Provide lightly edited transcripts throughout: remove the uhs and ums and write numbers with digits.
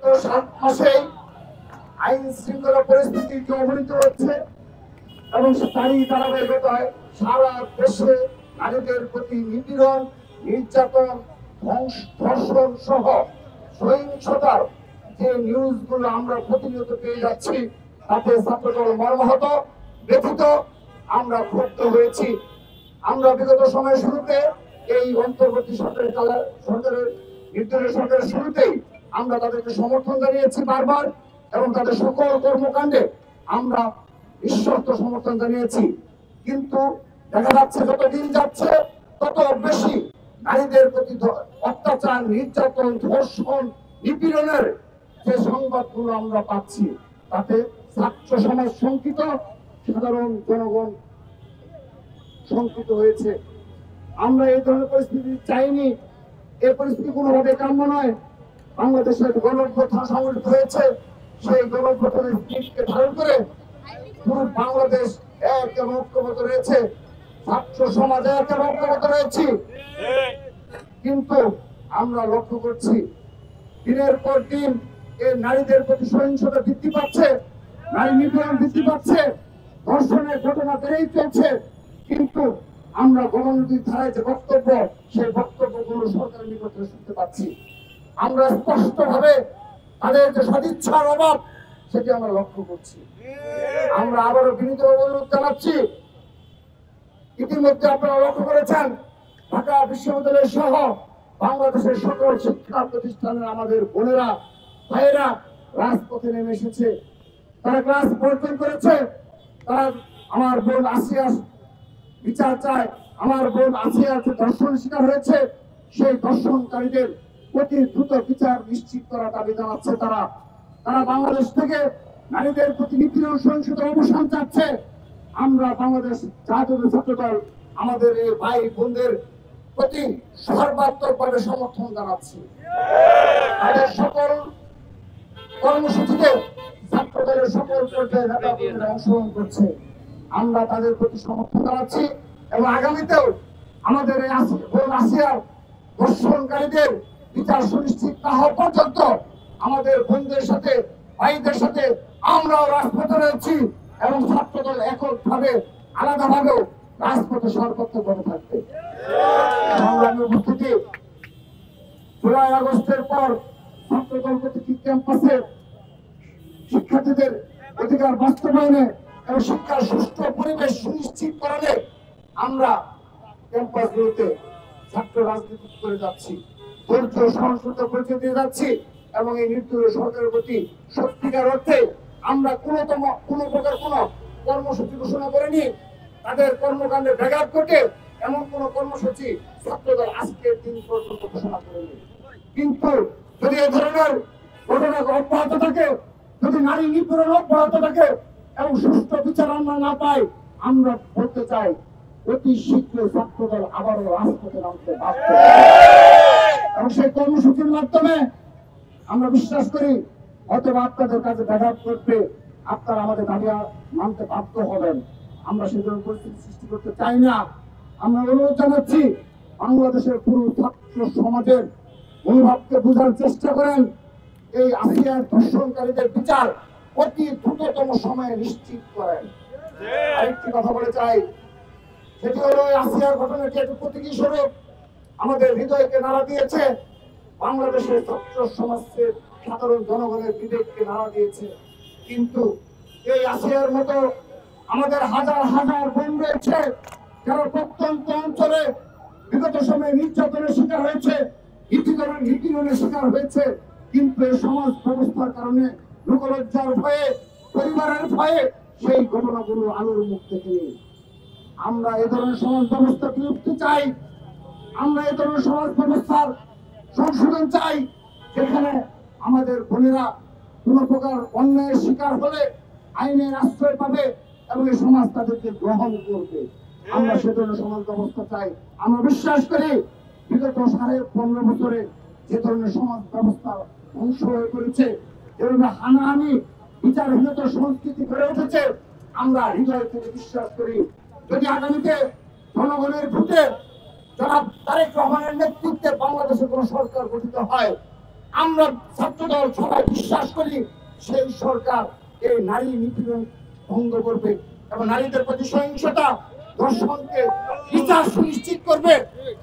7 মাসে আইন শৃঙ্খলা পরিস্থিতি যে অবনীত হচ্ছে এবং তারই ধারাবাহিকতায় সারা দেশে নারীদের প্রতি নিপীড়ন, নির্যাতন, ধর্ষণ সহ সহিংসতার যে নিউজগুলো আমরা প্রতিনিয়ত পেয়ে যাচ্ছি, তাতে ছাত্রদল মর্মাহত, ব্যথিত, আমরা ক্ষুব্ধ হয়েছি। আমরা বিগত সময়ের শুরুতে এই অন্তর্বর্তী সরকারের নির্দলীয় সরকারের শুরুতেই আমরা তাদেরকে সমর্থন জানিয়েছি বারবার, এবং তাদের সকল কর্মকাণ্ডে আমরা নিঃশর্ত সমর্থন জানিয়েছি। কিন্তু দেখা যাচ্ছে যত দিন যাচ্ছে তত বেশি নারীদের প্রতি অত্যাচার, নির্যাতন, ধর্ষণ, নিপীড়নের যে সংবাদগুলো আমরা পাচ্ছি, তাতে ছাত্র সমাজ শঙ্কিত, সাধারণ জনগণ শঙ্কিত হয়েছে। আমরা এই ধরনের পরিস্থিতি চাইনি, এই পরিস্থিতি কোনোভাবে কাম্য নয়। বাংলাদেশের গণঅভ্যুত্থান সংগঠিত হয়েছে, সেই গণঅভ্যুত্থানের দিককে ধারণ করে পুরো বাংলাদেশ এক এবং ঐক্যবদ্ধ রয়েছে, ছাত্র সমাজ এক এবং ঐক্যবদ্ধ রয়েছে। কিন্তু আমরা লক্ষ্য করছি দিনের পর দিন এই নারীদের প্রতি সহিংসতা বৃদ্ধি পাচ্ছে, নারী নিপীড়ন বৃদ্ধি পাচ্ছে, ধর্ষণের ঘটনা বেড়েই চলছে। কিন্তু আমরা গণনীতির ধারায় যে বক্তব্য, সেই বক্তব্যগুলো সরকারের নিকটে শুনতে পাচ্ছি। আমরা স্পষ্ট ভাবে তাদের যে সদিচ্ছার অভাব, সেটি আমরা লক্ষ্য করছি। আমরা আবারও বিনীতভাবে অনুরোধ জানাচ্ছি, ইতিমধ্যে আপনারা লক্ষ্য করেছেন ঢাকা বিশ্ববিদ্যালয় সহ বাংলাদেশের সকল শিক্ষা প্রতিষ্ঠানের আমাদের বোনেরা, ভাইয়েরা রাজপথে নেমে এসেছে। তারা ক্লাস বর্জন করেছে। তারা আমার বোন আসিয়া বিচার চায়, আমার বোন আসিয়া ধর্ষণ শিকার হয়েছে, সেই ধর্ষণকারীদের অতি দ্রুত বিচার নিশ্চিত করা দাবি জানাচ্ছে। তারা বাংলাদেশ থেকে নারীদের প্রতি নিপীড়ন, সহিংসতার অবসান চাচ্ছে। আমরা বাংলাদেশ জাতীয় ছাত্রদল আমাদের এই ভাই বোনদের প্রতি সর্বাত্মকভাবে সমর্থন জানাচ্ছি। তাদের সকল কর্মসূচিতে ছাত্রদলের সকল পর্যায়ে নেতাকর্মীরা অংশগ্রহণ করছে। আমরা তাদের প্রতি সমর্থন জানাচ্ছি এবং আগামীতেও আমাদের এই বোন আসিয়ার ধর্ষণকারীদের বিচার সুনিশ্চিত না হওয়া পর্যন্ত আমাদের বোনদের সাথে, ভাইদের সাথে আমরাও রাজপথে রয়েছি এবং ছাত্রদল এককভাবে আলাদাভাবেও রাজপথে সর্বোচ্চভাবে থাকবে। সংগ্রামী উপস্থিতি, জুলাই আগস্টের পর ছাত্রদল প্রতিটি ক্যাম্পাসে শিক্ষার্থীদের অধিকার বাস্তবায়নে এবং শিক্ষার সুষ্ঠু পরিবেশ সুনিশ্চিত করলে আমরা ক্যাম্পাসগুলোতে ছাত্র রাজনীতি করে যাচ্ছি, ধৈর্য সহিষ্ণুতা পরিচয় দিয়ে যাচ্ছি এবং এই নির্দলীয় সরকারের প্রতি সত্যিকার অর্থে আমরা কোনো প্রকার কোনো কর্মসূচি ঘোষণা করিনি। তাদের কর্মকাণ্ডে ব্যাঘাত ঘটে এমন কোন কর্মসূচি ছাত্রদল আজকের দিন পর্যন্ত ঘোষণা করেনি। কিন্তু যদি এ ধরনের ঘটনা অব্যাহত থাকে, যদি নারী নিপীড়ন অব্যাহত থাকে এবং সুষ্ঠু বিচার আমরা না পাই, আমরা বলতে চাই অতি শীঘ্র ছাত্রদল আবারও রাজপথে নামতে বাধ্য। এবং সেই কর্মসূচির মাধ্যমে আমরা বিশ্বাস করি অথবা আপনাদের কাছে ব্যাঘাত করতে আপনারা আমাদের দাবি মানতে বাধ্য হবেন। আমরা সেই ধরনের পরিস্থিতি সৃষ্টি করতে চাই না। আমরা অনুরোধ জানাচ্ছি বাংলাদেশের পুরো ছাত্র সমাজের মনোভাবকে বোঝার চেষ্টা করেন। এই আসিয়ার ধর্ষণকারীদের বিচার অতি দ্রুততম সময়ে নিশ্চিত করেন। আরেকটি কথা বলে চাই, সেটি হলো আসিয়ার ঘটনাটি একটি প্রতীকী স্বরূপ আমাদের হৃদয়কে নাড়া দিয়েছে, বাংলাদেশের ছাত্র সমাজের সাধারণ জনগণের বিবেককে নাড়া দিয়েছে। কিন্তু এই আসিয়ার মতো আমাদের হাজার হাজার বোন রয়েছে যারা প্রত্যন্ত অঞ্চলে বিগত সময়ে নির্যাতনের শিকার হয়েছে, নিপীড়নের শিকার হয়েছে, কিন্তু এই সমাজ ব্যবস্থার কারণে লোকলজ্জার ভয়ে, পরিবারের ভয়ে সেই ঘটনাগুলো আলোর মুখ থেকে আমরা এ ধরনের সমাজ ব্যবস্থা বিলুপ্ত চাই। আমরা এ ধরনের সমাজ ব্যবস্থার সংশোধন চাই, যেখানে আমাদের বোনেরা কোন প্রকার অন্যায়ের শিকার হলে আইনের আশ্রয় পাবে এবং এই সমাজ তাদেরকে গ্রহণ করবে। আমরা সে ধরনের সমাজ ব্যবস্থা চাই। আমরা বিশ্বাস করি বিগত 15.5 বছরে যে ধরনের সমাজ ব্যবস্থা ধ্বংস হয়ে পড়েছে, যেভাবে হানাহানি, বিচারহীনতার সংস্কৃতি গড়ে উঠেছে, আমরা হৃদয় থেকে বিশ্বাস করি যদি আগামীতে জনগণের ভোটে জনাব তারেক রহমানের নেতৃত্বে বাংলাদেশে কোন সরকার গঠিত হয়, আমরা ছাত্রদল সবাই বিশ্বাস করি সেই সরকার এই নারী নিপীড়ন বন্ধ করবে এবং নারীদের প্রতি সহিংসতা ধর্ষণকে বিচার সুনিশ্চিত করবে।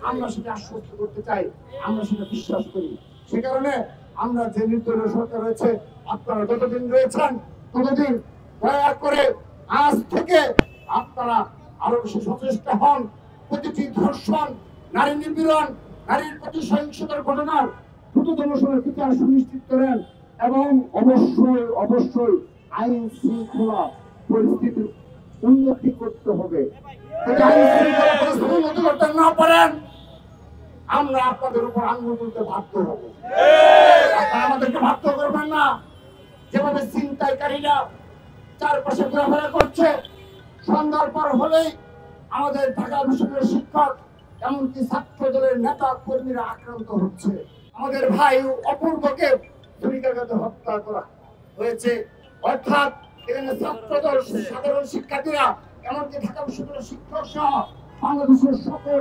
আমরা সেটা আশ্বস্ত করতে চাই, আমরা সেটা বিশ্বাস করি। সে কারণে আমরা যে নির্দলীয় সরকার রয়েছে, আপনারা যতদিন রয়েছেন ততদিন দয়া করে আজ থেকে আপনারা আরো বেশি সচেষ্ট হন। প্রতিটি ধর্ষণ, নারী নিপীড়ন, নারীর প্রতি সহিংসতার ঘটনার দ্রুততম সময়ে বিচার সুনিশ্চিত করেন এবং অবশ্যই অবশ্যই আইন শৃঙ্খলা পরিস্থিতির উন্নতি করতে হবে। যদি আইন শৃঙ্খলা পরিস্থিতি উন্নতি করতে না পারেন, আমরা আপনাদের উপর আঙ্গুল তুলতে বাধ্য হব। আপনারা আমাদেরকে বাধ্য করবেন না। যেভাবে ছিনতাইকারীরা চারপাশে ঘোরাফেরা করছে, সন্ধ্যার পর হলেই আমাদের ঢাকা বিশ্ববিদ্যালয়ের শিক্ষক এমনকি ছাত্র দলের নেতা কর্মীরা আক্রান্ত হচ্ছে। আমাদের ভাই অপূর্বকে ছুরিকাঘাতে হত্যা করা হয়েছে। অর্থাৎ এখানে ছাত্রদল, সাধারণ শিক্ষার্থীরা, এমনকি ঢাকা বিশ্ববিদ্যালয়ের শিক্ষক সহ বাংলাদেশের সকল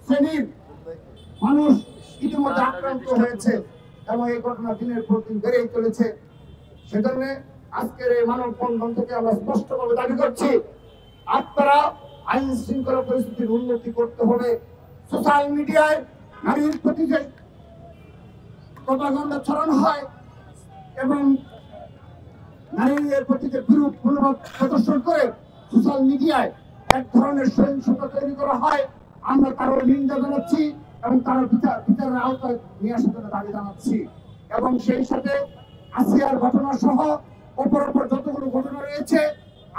শ্রেণীর মানুষ ইতিমধ্যে আক্রান্ত হয়েছে এবং এই ঘটনা দিনের পর দিন বেড়েই চলেছে। সেজন্য আজকের এই মানববন্ধন থেকে আমরা স্পষ্টভাবে দাবি করছি, আপনারা আইন শৃঙ্খলা পরিস্থিতির উন্নতি করতে হবে। সোশ্যাল মিডিয়ায় নারীর প্রতি যে প্রপাগান্ডা ছড়ানো হয় এবং নারীদের প্রতি যে বিরূপ মনোভাব প্রদর্শন করে সোশ্যাল মিডিয়ায় এক ধরনের সহিংসতা তৈরি করা হয়, আমরা তারও নিন্দা জানাচ্ছি এবং তার বিচারের আওতায় নিয়ে আসার জন্য দাবি জানাচ্ছি। এবং সেই সাথে আসিয়ার ঘটনা সহ অপরাপর যতগুলো ঘটনা রয়েছে,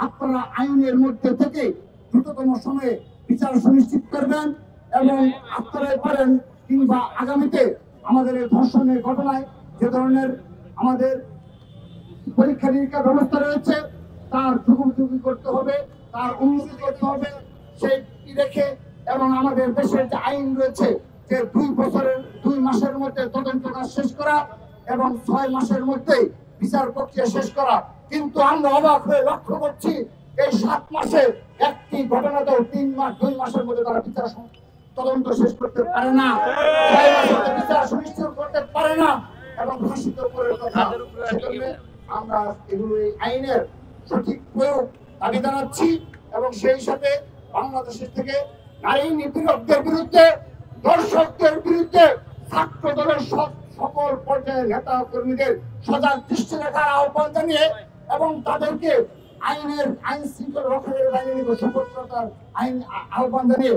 আপনারা আইনের মধ্যে থেকে দ্রুততম সময়ে বিচার সুনিশ্চিত করবেন এবং আপনারা পারেন কিংবা আগামীতে আমাদের এই ধর্ষণের ঘটনায় যে ধরনের আমাদের পরীক্ষা নিরীক্ষা ব্যবস্থা রয়েছে তার যুগোপযোগী করতে হবে, তার উন্নতি করতে হবে সেই রেখে। এবং আমাদের দেশের যে আইন রয়েছে যে 2 বছরের 2 মাসের মধ্যে তদন্ত কাজ শেষ করা এবং 6 মাসের মধ্যে বিচার প্রক্রিয়া শেষ করা, কিন্তু আমরা অবাক হয়ে লক্ষ্য করছি এই 7 মাসে একটি ঘটনাতেও 3 মাস 2 মাসের মধ্যে তারা বিচার তদন্ত শেষ করতে পারে না, 6 মাসের মধ্যে বিচার সুনিশ্চিত করতে পারে না এবং ফাঁসিতে পড়ার কথা। সেজন্য আমরা এগুলো এই আইনের সঠিক প্রয়োগ দাবি জানাচ্ছি এবং সেই সাথে বাংলাদেশের থেকে নারী নিপীড়কদের বিরুদ্ধে, দর্শকদের বিরুদ্ধে ছাত্র দলের সকল পর্যায়ের নেতা কর্মীদের সজাগ দৃষ্টি রাখার আহ্বান জানিয়ে এবং তাদেরকে আইন শৃঙ্খলা রক্ষাকারী বাহিনীর সতর্কতার আহ্বান জানিয়ে